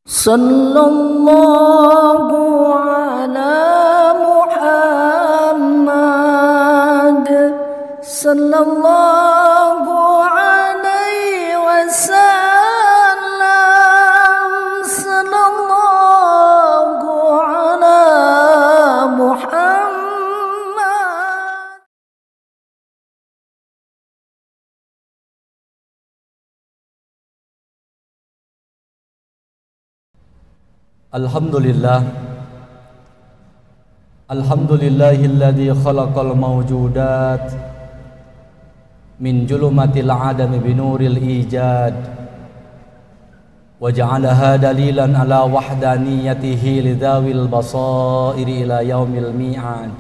Sallallahu ala Muhammad sallallahu alaihi wasallam sallallahu ala Muhammad. Alhamdulillahilladzi khalaqal mawjudat min julumatil adami binuril ijad wa ja'alaha dalilan ala wahdaniyatihi lidawil basairi ila yaumil mi'ad.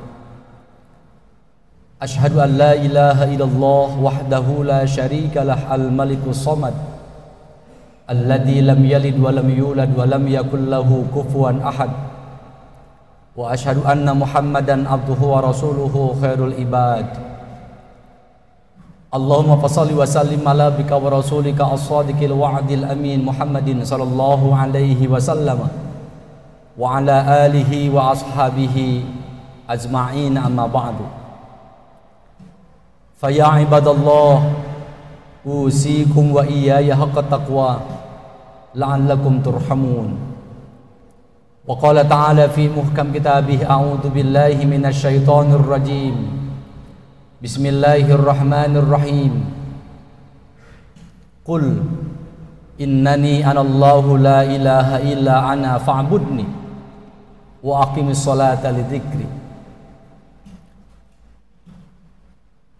Ashhadu an la ilaha illallah wahdahu la syarika lah al-malikus samad alladzi lam yalid wa lam yulad wa lam yakul lahu kufuwan ahad. Wa asyhadu anna Muhammadan abduhu wa rasuluhu khairul ibad. Allahumma fashalli wa sallim ala bika wa rasulika as-sadiqil wa'dil amin Muhammadin sallallahu alaihi wasallam wa ala alihi wa ashabihi ajma'in, amma ba'du. Fa ya ibadallah usikum wa iyaya haqqa taqwa la'allakum turhamun. Wa qala ta'ala fi muhkam kitabih a'udzu billahi minasy syaithanir rajim. Bismillahirrahmanirrahim. Qul innani anallahu la ilaha illa ana fa'budni wa aqimis salata lidzikri.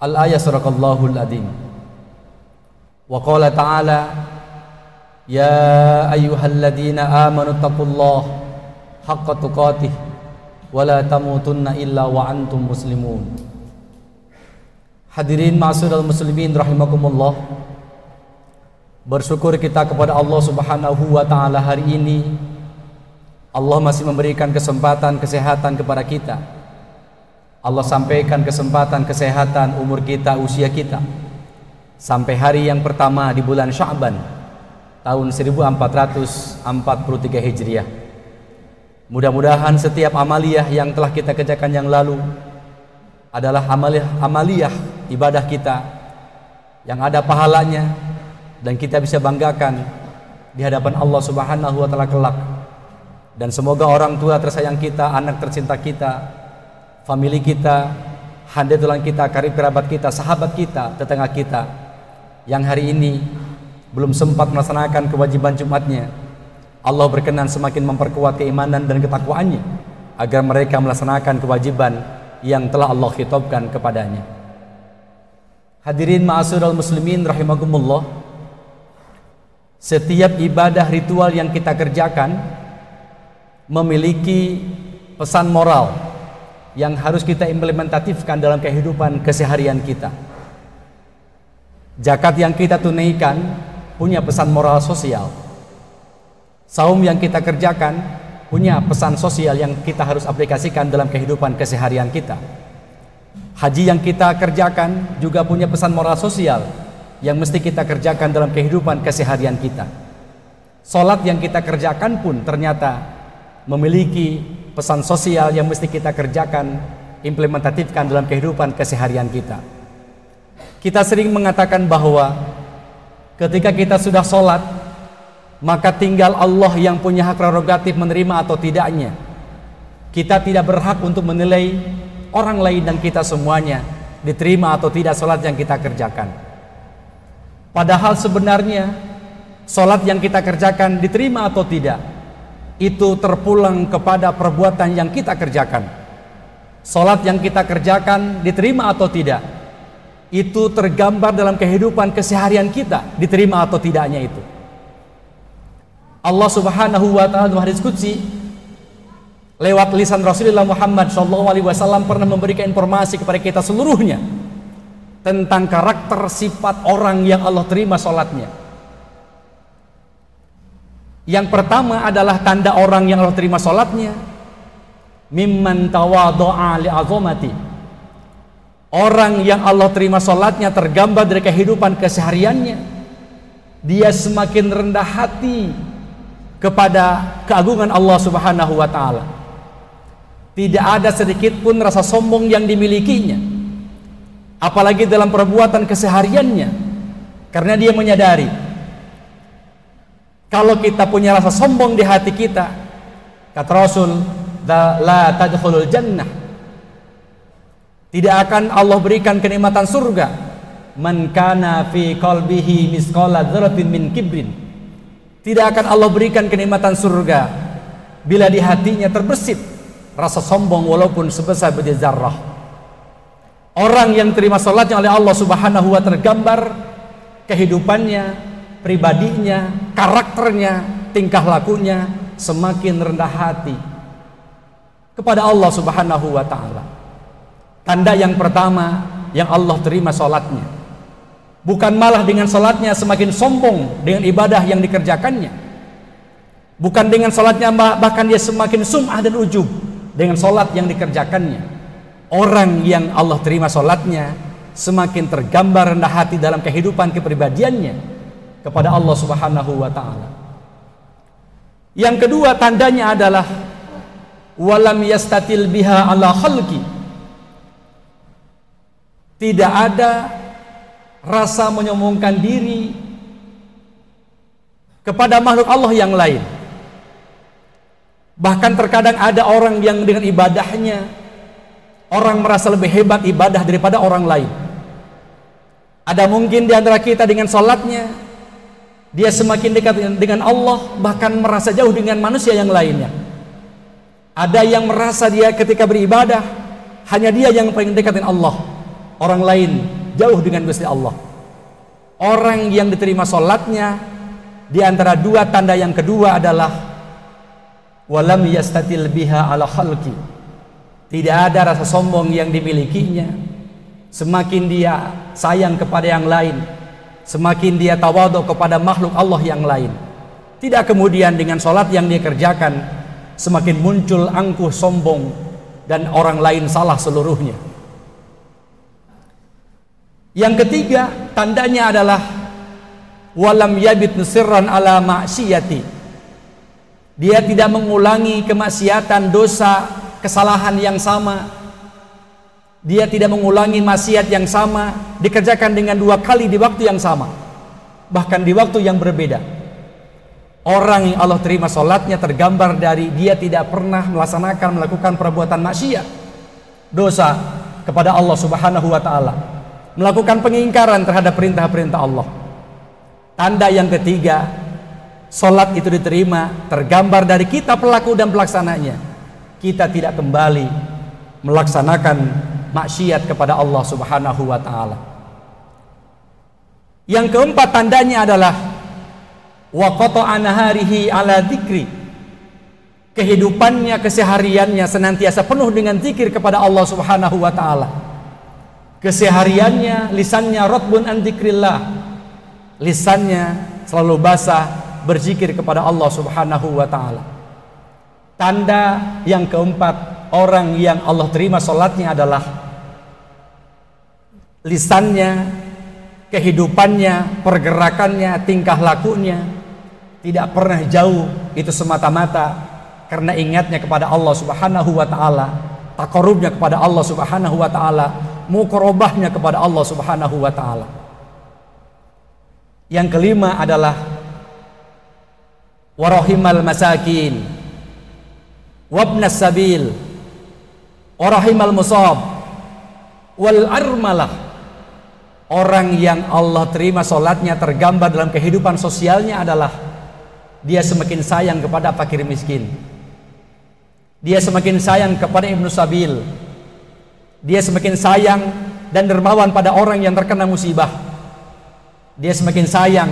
Al-ayat sadaqallahul adzim. Wa qala ta'ala ya ayyuhalladzina amanu taqullaha haqqa tuqatih wa la tamutunna illa wa antum muslimun. Hadirin ma'asyiral muslimin rahimakumullah, bersyukur kita kepada Allah Subhanahu wa taala hari ini Allah masih memberikan kesempatan kesehatan kepada kita. Allah sampaikan kesempatan kesehatan umur kita, usia kita sampai hari yang pertama di bulan Sya'ban tahun 1443 Hijriah. Mudah-mudahan setiap amaliyah yang telah kita kerjakan yang lalu adalah amaliyah ibadah kita yang ada pahalanya dan kita bisa banggakan di hadapan Allah Subhanahu wa taala kelak. Dan semoga orang tua tersayang kita, anak tercinta kita, famili kita, hande tulang kita, karib kerabat kita, sahabat kita, tetangga kita yang hari ini belum sempat melaksanakan kewajiban Jumatnya, Allah berkenan semakin memperkuat keimanan dan ketakwaannya agar mereka melaksanakan kewajiban yang telah Allah khitabkan kepadanya. Hadirin ma'asyiral muslimin rahimakumullah, setiap ibadah ritual yang kita kerjakan memiliki pesan moral yang harus kita implementatifkan dalam kehidupan keseharian kita. Zakat yang kita tunaikan punya pesan moral sosial. Saum yang kita kerjakan punya pesan sosial yang kita harus aplikasikan dalam kehidupan keseharian kita. Haji yang kita kerjakan juga punya pesan moral sosial yang mesti kita kerjakan dalam kehidupan keseharian kita. Salat yang kita kerjakan pun ternyata memiliki pesan sosial yang mesti kita kerjakan, implementatifkan dalam kehidupan keseharian kita. Kita sering mengatakan bahwa ketika kita sudah sholat, maka tinggal Allah yang punya hak prerogatif menerima atau tidaknya. Kita tidak berhak untuk menilai orang lain dan kita semuanya diterima atau tidak sholat yang kita kerjakan. Padahal sebenarnya sholat yang kita kerjakan diterima atau tidak, itu terpulang kepada perbuatan yang kita kerjakan. Sholat yang kita kerjakan diterima atau tidak, itu tergambar dalam kehidupan keseharian kita, diterima atau tidaknya itu. Allah Subhanahu wa taala dalam hadis qudsi lewat lisan Rasulullah Muhammad SAW pernah memberikan informasi kepada kita seluruhnya tentang karakter sifat orang yang Allah terima sholatnya. Yang pertama adalah tanda orang yang Allah terima sholatnya, mimman tawadhu'a li'azamati. Orang yang Allah terima sholatnya tergambar dari kehidupan kesehariannya, dia semakin rendah hati kepada keagungan Allah Subhanahu wa taala. Tidak ada sedikit pun rasa sombong yang dimilikinya, apalagi dalam perbuatan kesehariannya, karena dia menyadari kalau kita punya rasa sombong di hati kita, kata Rasul, la tadkhulul jannah, tidak akan Allah berikan kenikmatan surga. Man kana fi qalbihi misqala dzarratin min kibrin, tidak akan Allah berikan kenikmatan surga bila di hatinya terbersit rasa sombong walaupun sebesar biji zarrah. Orang yang terima salatnya oleh Allah Subhanahu wa taala tergambar kehidupannya, pribadinya, karakternya, tingkah lakunya semakin rendah hati kepada Allah Subhanahu wa taala. Tanda yang pertama yang Allah terima salatnya, bukan malah dengan salatnya semakin sombong dengan ibadah yang dikerjakannya, bukan dengan salatnya bahkan dia semakin sum'ah dan ujub dengan salat yang dikerjakannya. Orang yang Allah terima salatnya semakin tergambar rendah hati dalam kehidupan kepribadiannya kepada Allah Subhanahu wa taala. Yang kedua tandanya adalah walam yastatil biha ala khalqi, tidak ada rasa menyombongkan diri kepada makhluk Allah yang lain. Bahkan terkadang ada orang yang dengan ibadahnya orang merasa lebih hebat ibadah daripada orang lain. Ada mungkin di antara kita dengan salatnya dia semakin dekat dengan Allah, bahkan merasa jauh dengan manusia yang lainnya. Ada yang merasa dia ketika beribadah hanya dia yang paling dekat dengan Allah, orang lain jauh dengan Gusti Allah. Orang yang diterima salatnya di antara dua tanda yang kedua adalah walam yastatil biha ala khalqi, tidak ada rasa sombong yang dimilikinya. Semakin dia sayang kepada yang lain, semakin dia tawadhu kepada makhluk Allah yang lain. Tidak kemudian dengan salat yang dia kerjakan semakin muncul angkuh sombong dan orang lain salah seluruhnya. Yang ketiga tandanya adalah walam yabit nusirran ala ma'siyati, dia tidak mengulangi kemaksiatan, dosa, kesalahan yang sama. Dia tidak mengulangi maksiat yang sama dikerjakan dengan dua kali di waktu yang sama, bahkan di waktu yang berbeda. Orang yang Allah terima salatnya tergambar dari dia tidak pernah melakukan perbuatan maksiat, dosa kepada Allah Subhanahu wa taala, melakukan pengingkaran terhadap perintah-perintah Allah. Tanda yang ketiga, salat itu diterima tergambar dari kita pelaku dan pelaksananya. Kita tidak kembali melaksanakan maksiat kepada Allah Subhanahu wa taala. Yang keempat tandanya adalah wa qata'a naharihi ala dzikri, kehidupannya, kesehariannya senantiasa penuh dengan zikir kepada Allah Subhanahu wa taala. Kesehariannya lisannya ratbun an dzikrillah, lisannya selalu basah berzikir kepada Allah Subhanahu wa taala. Tanda yang keempat orang yang Allah terima salatnya adalah lisannya, kehidupannya, pergerakannya, tingkah lakunya tidak pernah jauh itu semata-mata karena ingatnya kepada Allah Subhanahu wa taala, taqarrubnya kepada Allah Subhanahu wa taala, muqarabahnya kepada Allah Subhanahu wa taala. Yang kelima adalah warahimal masakin wabnas sabil warahimal musab wal armalah. Orang yang Allah terima salatnya tergambar dalam kehidupan sosialnya adalah dia semakin sayang kepada fakir miskin, dia semakin sayang kepada ibnu sabil, dia semakin sayang dan dermawan pada orang yang terkena musibah, dia semakin sayang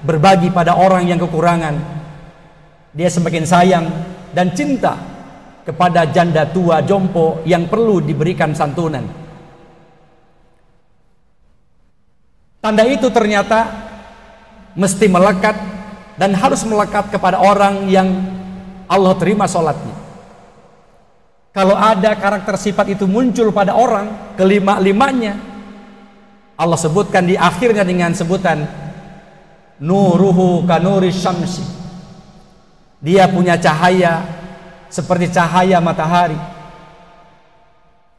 berbagi pada orang yang kekurangan, dia semakin sayang dan cinta kepada janda tua jompo yang perlu diberikan santunan. Tanda itu ternyata mesti melekat dan harus melekat kepada orang yang Allah terima salatnya. Kalau ada karakter sifat itu muncul pada orang, kelima-limanya Allah sebutkan di akhirnya dengan sebutan nuruhu kanuri syamsi, Dia punya cahaya seperti cahaya matahari.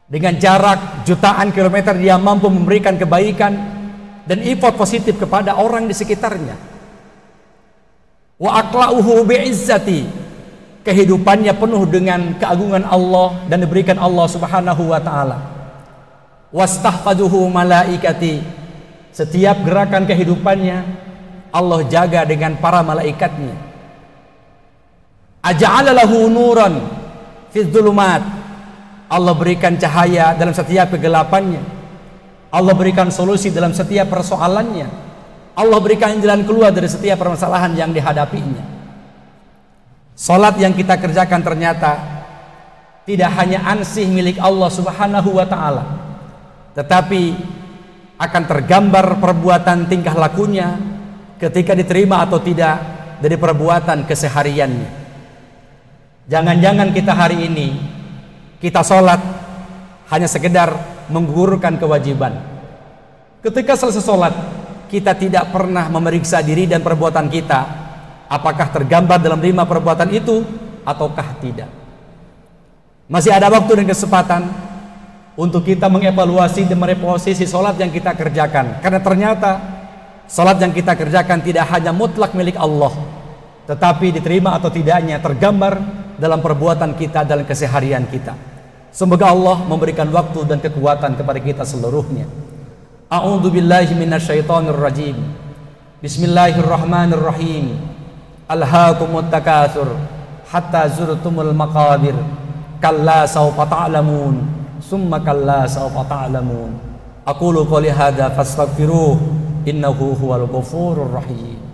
Dengan jarak jutaan kilometer dia mampu memberikan kebaikan dan effort positif kepada orang di sekitarnya. Wa aqla'uhu bi'izzati, kehidupannya penuh dengan keagungan Allah dan diberikan Allah Subhanahu wa taala. Wastahfaduhu malaikati, setiap gerakan kehidupannya Allah jaga dengan para malaikatnya. Aja'ala lahu nuran fi dzulumat, Allah berikan cahaya dalam setiap kegelapannya. Allah berikan solusi dalam setiap persoalannya. Allah berikan jalan keluar dari setiap permasalahan yang dihadapinya. Salat yang kita kerjakan ternyata tidak hanya ansih milik Allah Subhanahu wa taala, tetapi akan tergambar perbuatan tingkah lakunya ketika diterima atau tidak dari perbuatan kesehariannya. Jangan-jangan kita hari ini kita sholat hanya sekedar menggugurkan kewajiban. Ketika selesai sholat, kita tidak pernah memeriksa diri dan perbuatan kita, apakah tergambar dalam 5 perbuatan itu ataukah tidak. Masih ada waktu dan kesempatan untuk kita mengevaluasi dan mereposisi sholat yang kita kerjakan. Karena ternyata sholat yang kita kerjakan tidak hanya mutlak milik Allah, tetapi diterima atau tidaknya tergambar dalam perbuatan kita, dalam keseharian kita. Semoga Allah memberikan waktu dan kekuatan kepada kita seluruhnya. A'udzu billahi minasyaitonir rajim. Bismillahirrahmanirrahim. Alhaakumut takatsur hatta zurtumul maqabir. Kalla sawfa ta'lamun, summa kalla sawfa ta'lamun. Aqulu qouli hadza fastaghfiruh, innahu huwal ghafurur rahim.